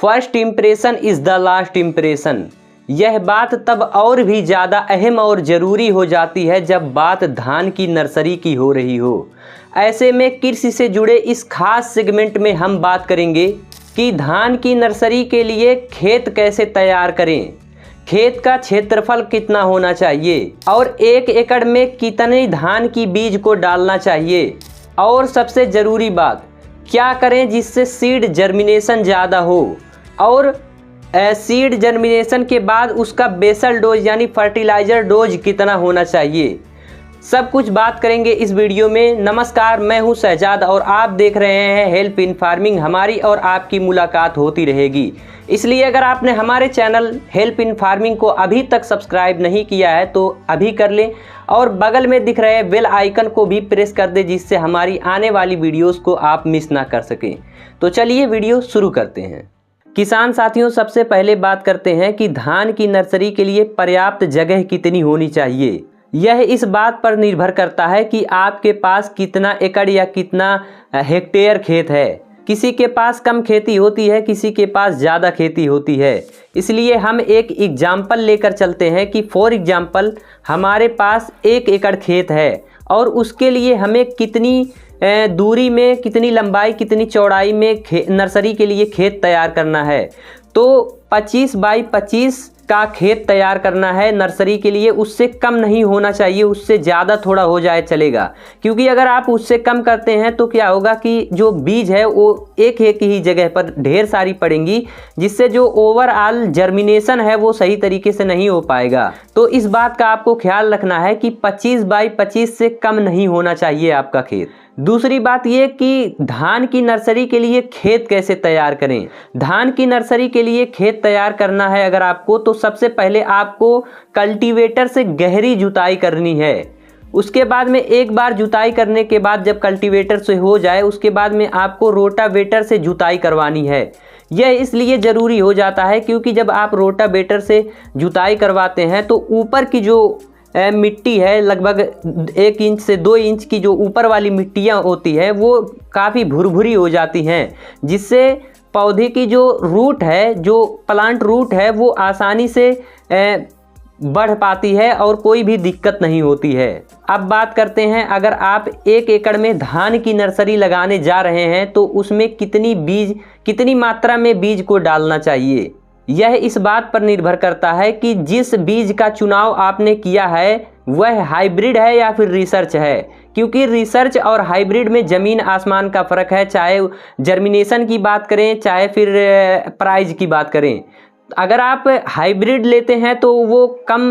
First impression is the last impression. यह बात तब और भी ज़्यादा अहम और ज़रूरी हो जाती है जब बात धान की नर्सरी की हो रही हो। ऐसे में कृषि से जुड़े इस खास सेगमेंट में हम बात करेंगे कि धान की नर्सरी के लिए खेत कैसे तैयार करें, खेत का क्षेत्रफल कितना होना चाहिए और 1 एकड़ में कितने धान की बीज को डालना चाहिए, और सबसे ज़रूरी बात क्या करें जिससे सीड जर्मिनेशन ज़्यादा हो, और सीड जर्मिनेशन के बाद उसका बेसल डोज यानी फर्टिलाइज़र डोज कितना होना चाहिए। सब कुछ बात करेंगे इस वीडियो में। नमस्कार, मैं हूं शहजाद और आप देख रहे हैं हेल्प इन फार्मिंग। हमारी और आपकी मुलाकात होती रहेगी, इसलिए अगर आपने हमारे चैनल हेल्प इन फार्मिंग को अभी तक सब्सक्राइब नहीं किया है तो अभी कर लें और बगल में दिख रहे बेल आइकन को भी प्रेस कर दें जिससे हमारी आने वाली वीडियोस को आप मिस ना कर सकें। तो चलिए वीडियो शुरू करते हैं। किसान साथियों, सबसे पहले बात करते हैं कि धान की नर्सरी के लिए पर्याप्त जगह कितनी होनी चाहिए। यह इस बात पर निर्भर करता है कि आपके पास कितना एकड़ या कितना हेक्टेयर खेत है। किसी के पास कम खेती होती है, किसी के पास ज़्यादा खेती होती है। इसलिए हम एक एग्जाम्पल लेकर चलते हैं कि फॉर एग्जाम्पल हमारे पास 1 एकड़ खेत है और उसके लिए हमें कितनी दूरी में, कितनी लंबाई, कितनी चौड़ाई में नर्सरी के लिए खेत तैयार करना है। तो 25 बाई 25 का खेत तैयार करना है नर्सरी के लिए। उससे कम नहीं होना चाहिए, उससे ज़्यादा थोड़ा हो जाए चलेगा, क्योंकि अगर आप उससे कम करते हैं तो क्या होगा कि जो बीज है वो एक ही जगह पर ढेर सारी पड़ेंगी, जिससे जो ओवरऑल जर्मिनेशन है वो सही तरीके से नहीं हो पाएगा। तो इस बात का आपको ख्याल रखना है कि 25 बाई 25 से कम नहीं होना चाहिए आपका खेत। दूसरी बात ये कि धान की नर्सरी के लिए खेत कैसे तैयार करें। धान की नर्सरी के लिए खेत तैयार करना है अगर आपको, तो सबसे पहले आपको कल्टीवेटर से गहरी जुताई करनी है। उसके बाद में एक बार जुताई करने के बाद जब कल्टीवेटर से हो जाए उसके बाद में आपको रोटावेटर से जुताई करवानी है। यह इसलिए ज़रूरी हो जाता है क्योंकि जब आप रोटावेटर से जुताई करवाते हैं तो ऊपर की जो मिट्टी है, लगभग 1 इंच से 2 इंच की जो ऊपर वाली मिट्टियाँ होती है वो काफ़ी भुरभुरी हो जाती हैं, जिससे पौधे की जो रूट है, जो प्लांट रूट है, वो आसानी से बढ़ पाती है और कोई भी दिक्कत नहीं होती है। अब बात करते हैं, अगर आप 1 एकड़ में धान की नर्सरी लगाने जा रहे हैं तो उसमें कितनी मात्रा में बीज को डालना चाहिए। यह इस बात पर निर्भर करता है कि जिस बीज का चुनाव आपने किया है वह हाइब्रिड है या फिर रिसर्च है, क्योंकि रिसर्च और हाइब्रिड में ज़मीन आसमान का फ़र्क है, चाहे जर्मिनेशन की बात करें चाहे फिर प्राइस की बात करें। अगर आप हाइब्रिड लेते हैं तो वो कम,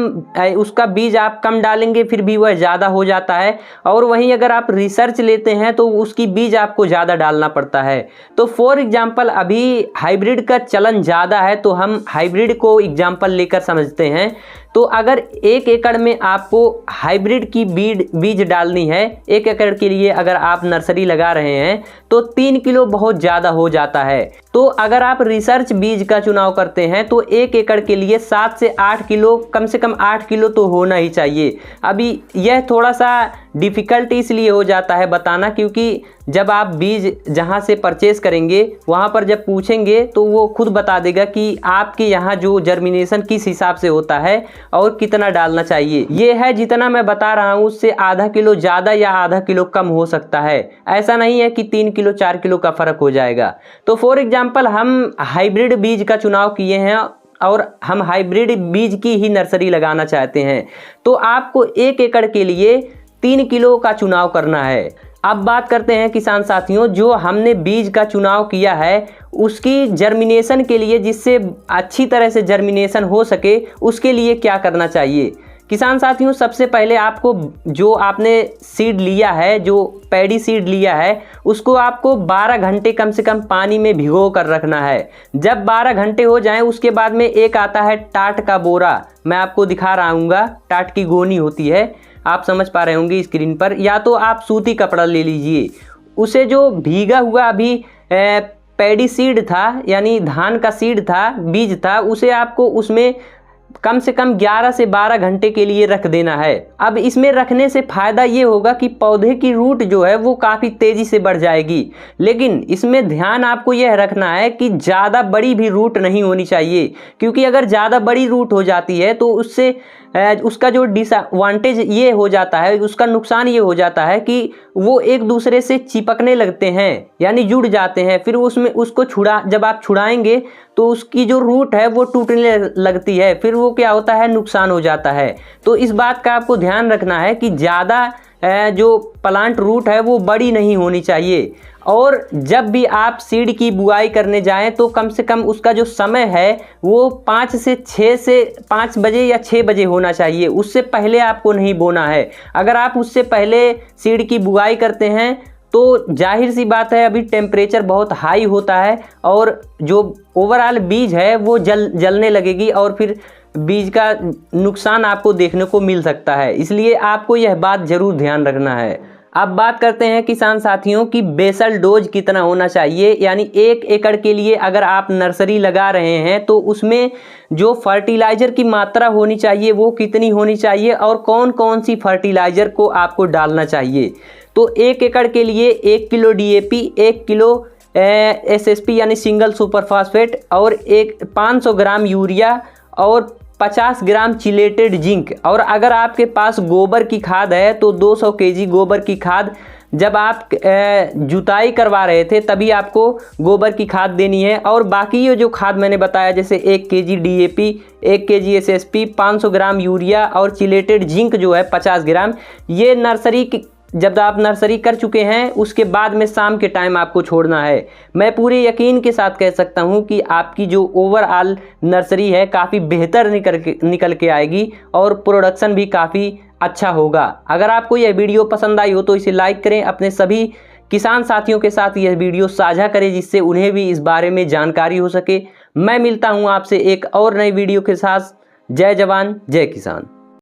उसका बीज आप कम डालेंगे फिर भी वह ज़्यादा हो जाता है, और वहीं अगर आप रिसर्च लेते हैं तो उसकी बीज आपको ज़्यादा डालना पड़ता है। तो फॉर एग्जांपल अभी हाइब्रिड का चलन ज़्यादा है तो हम हाइब्रिड को एग्जांपल लेकर समझते हैं। तो अगर 1 एकड़ में आपको हाइब्रिड की बीज डालनी है, 1 एकड़ के लिए अगर आप नर्सरी लगा रहे हैं तो 3 किलो बहुत ज़्यादा हो जाता है। तो अगर आप रिसर्च बीज का चुनाव करते हैं तो 1 एकड़ के लिए 7 से 8 किलो, कम से कम 8 किलो तो होना ही चाहिए। अभी यह थोड़ा सा डिफ़िकल्ट इसलिए हो जाता है बताना, क्योंकि जब आप बीज जहाँ से परचेज़ करेंगे वहाँ पर जब पूछेंगे तो वो खुद बता देगा कि आपके यहाँ जो जर्मिनेशन किस हिसाब से होता है और कितना डालना चाहिए। ये है जितना मैं बता रहा हूँ उससे आधा किलो ज़्यादा या आधा किलो कम हो सकता है। ऐसा नहीं है कि 3 किलो 4 किलो का फ़र्क हो जाएगा। तो फॉर एग्जाम्पल हम हाइब्रिड बीज का चुनाव किए हैं और हम हाइब्रिड बीज की ही नर्सरी लगाना चाहते हैं, तो आपको 1 एकड़ के लिए 3 किलो का चुनाव करना है। अब बात करते हैं किसान साथियों, जो हमने बीज का चुनाव किया है उसकी जर्मिनेशन के लिए, जिससे अच्छी तरह से जर्मिनेशन हो सके, उसके लिए क्या करना चाहिए। किसान साथियों, सबसे पहले आपको जो आपने सीड लिया है, जो पैडी सीड लिया है, उसको आपको 12 घंटे कम से कम पानी में भिगो कर रखना है। जब 12 घंटे हो जाएं उसके बाद में एक आता है टाट का बोरा, मैं आपको दिखा रहा हूँ, टाट की गोनी होती है, आप समझ पा रहे होंगे स्क्रीन पर, या तो आप सूती कपड़ा ले लीजिए। उसे जो भीगा हुआ अभी पैडी सीड था यानी धान का सीड था, बीज था, उसे आपको उसमें कम से कम 11 से 12 घंटे के लिए रख देना है। अब इसमें रखने से फ़ायदा ये होगा कि पौधे की रूट जो है वो काफ़ी तेज़ी से बढ़ जाएगी, लेकिन इसमें ध्यान आपको यह रखना है कि ज़्यादा बड़ी भी रूट नहीं होनी चाहिए, क्योंकि अगर ज़्यादा बड़ी रूट हो जाती है तो उससे उसका जो डिसएडवांटेज ये हो जाता है, उसका नुकसान ये हो जाता है कि वो एक दूसरे से चिपकने लगते हैं, यानी जुड़ जाते हैं। फिर उसमें उसको जब आप छुड़ाएंगे तो उसकी जो रूट है वो टूटने लगती है, फिर वो क्या होता है, नुकसान हो जाता है। तो इस बात का आपको ध्यान रखना है कि ज़्यादा जो प्लांट रूट है वो बड़ी नहीं होनी चाहिए। और जब भी आप सीड की बुआई करने जाएं तो कम से कम उसका जो समय है वो 5 बजे या 6 बजे होना चाहिए, उससे पहले आपको नहीं बोना है। अगर आप उससे पहले सीड की बुआई करते हैं तो जाहिर सी बात है अभी टेम्परेचर बहुत हाई होता है और जो ओवरऑल बीज है वो जलने लगेगी और फिर बीज का नुकसान आपको देखने को मिल सकता है। इसलिए आपको यह बात ज़रूर ध्यान रखना है। अब बात करते हैं किसान साथियों की बेसल डोज कितना होना चाहिए, यानी 1 एकड़ के लिए अगर आप नर्सरी लगा रहे हैं तो उसमें जो फर्टिलाइज़र की मात्रा होनी चाहिए वो कितनी होनी चाहिए और कौन कौन सी फर्टिलाइज़र को आपको डालना चाहिए। तो 1 एकड़ के लिए 1 किलो DAP, 1 किलो SSP यानी सिंगल सुपर फास्फेट और 500 ग्राम यूरिया और 50 ग्राम चिलेटेड जिंक। और अगर आपके पास गोबर की खाद है तो 200 kg गोबर की खाद जब आप जुताई करवा रहे थे तभी आपको गोबर की खाद देनी है। और बाकी ये जो खाद मैंने बताया जैसे 1 kg DAP, 1 kg SSP, 500 gram urea और चिलेटेड जिंक जो है 50 ग्राम, ये जब आप नर्सरी कर चुके हैं उसके बाद में शाम के टाइम आपको छोड़ना है। मैं पूरे यकीन के साथ कह सकता हूं कि आपकी जो ओवरऑल नर्सरी है काफ़ी बेहतर निकल के आएगी और प्रोडक्शन भी काफ़ी अच्छा होगा। अगर आपको यह वीडियो पसंद आई हो तो इसे लाइक करें, अपने सभी किसान साथियों के साथ यह वीडियो साझा करें जिससे उन्हें भी इस बारे में जानकारी हो सके। मैं मिलता हूँ आपसे एक और नई वीडियो के साथ। जय जवान जय किसान।